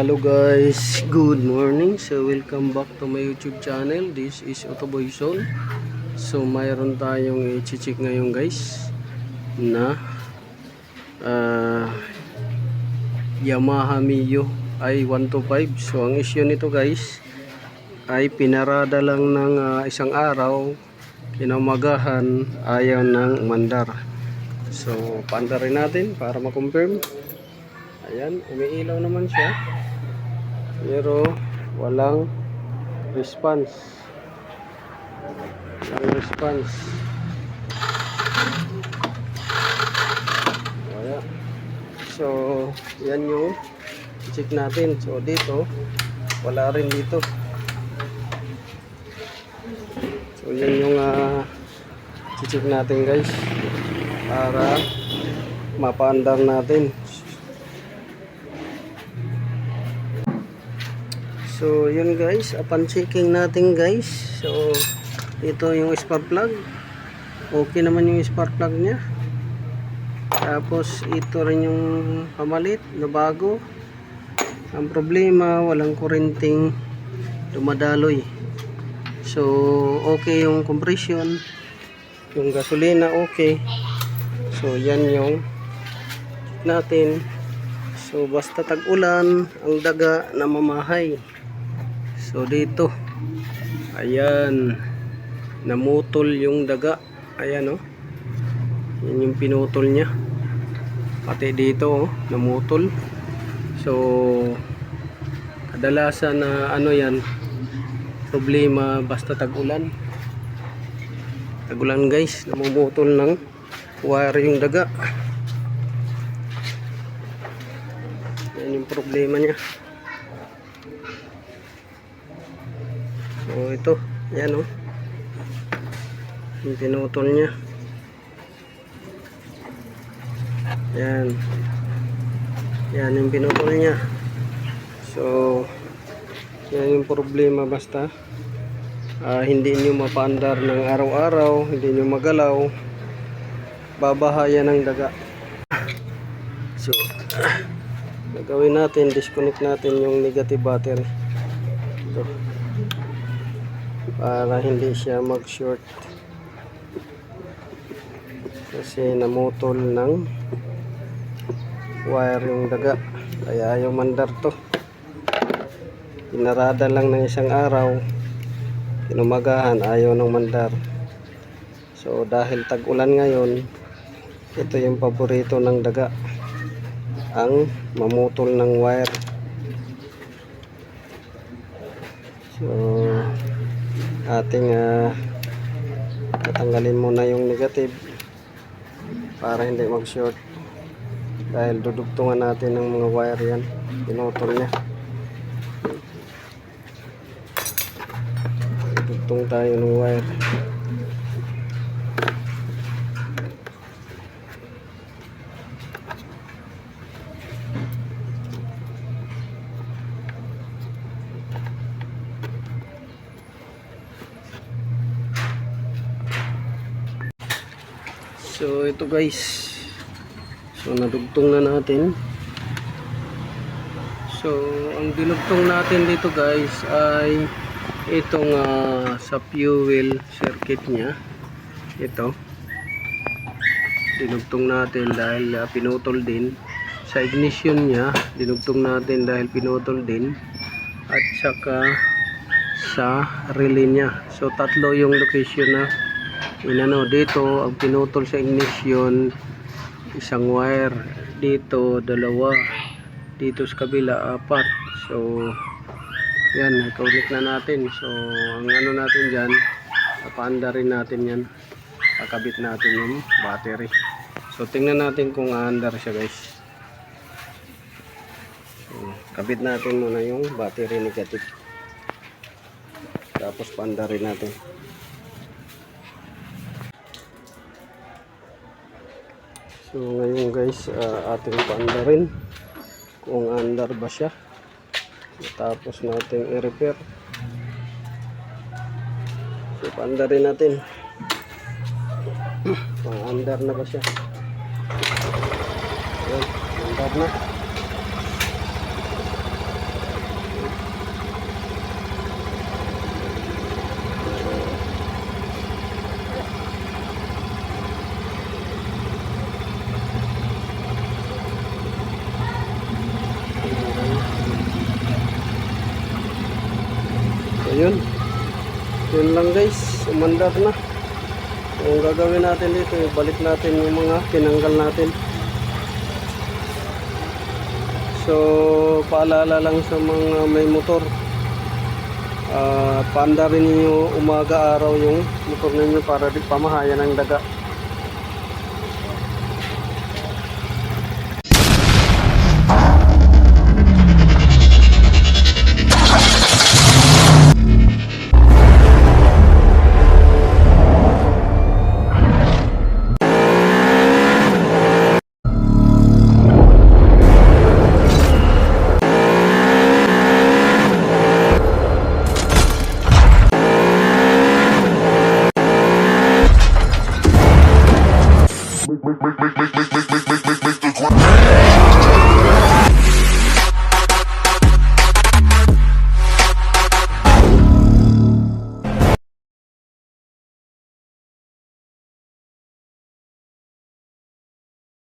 Hello guys, good morning. So welcome back to my YouTube channel. This is Otoboy Zone. So mayroon tayong i-check ngayon guys na Yamaha Mio i125. So ang issue nito guys ay pinarada lang ng isang araw, kinamagahan ayaw ng umandar. So paandarin natin para ma-confirm. Ayan, umiilaw naman siya pero walang response. Wala. So yan yung check natin. So dito wala rin dito. So yan yung check natin guys para mapaandar natin. So yun guys, upon checking natin guys, so ito yung spark plug, okay naman yung spark plug nya. Tapos ito rin yung pamalit na bago. Ang problema, walang kurenting dumadaloy. So okay yung compression, yung gasolina okay. So yan yung natin. So basta tag-ulan, ang daga na mamahay. So dito, ayan, namutol yung daga. Ayan oh, yan yung pinutol nya. Pati dito oh, namutol. So kadalasan na ano yan, problema basta tag-ulan. Tag-ulan guys, namumutol ng wire yung daga. Yan yung problema nya. So ito, yan oh, yung pinutol nya. Yan yung pinutol nya. So yan yung problema basta hindi nyo mapaandar ng araw-araw, hindi nyo magalaw, babahayan ng daga. So gagawin natin, disconnect natin yung negative battery ito para hindi siya mag short kasi namutol ng wire yung daga, kaya ayaw mandar to. Pinarada lang ng isang araw, kinumagahan ayaw ng mandar. So dahil tag-ulan ngayon, ito yung paborito ng daga, ang mamutol ng wire. So ating tatanggalin muna yung negative para hindi mag short, dahil dudugtungan natin ng mga wire yan, pinutol nya. Dudugtong tayo ng wire. So ito guys, so nadugtong na natin. So ang dinugtong natin dito guys ay itong sa fuel circuit nya. Ito dinugtong natin dahil pinutol din. Sa ignition nya dinugtong natin dahil pinutol din, at saka sa relay nya. So tatlo yung location na inano. Dito ang pinutol sa ignition, isang wire. Dito dalawa, dito sa kabila apat. So yan, i-connect na natin. So ang ano natin dyan, papaandarin natin yan, pakabit natin yung battery. So tingnan natin kung aandar siya guys. So, kabit natin muna yung battery negative, tapos paandarin natin. So ngayon guys, ating paandarin kung andar ba siya, tapos natin i-repair. So paandarin natin kung andar na ba siya. Ayan, andar na. yun. Yun lang guys, umandar na. Ang gagawin natin dito, balik natin yung mga tinanggal natin. So, paalala lang sa mga may motor. Paanda rin niyo umaga araw yung motor ninyo para di pamahayan ng daga.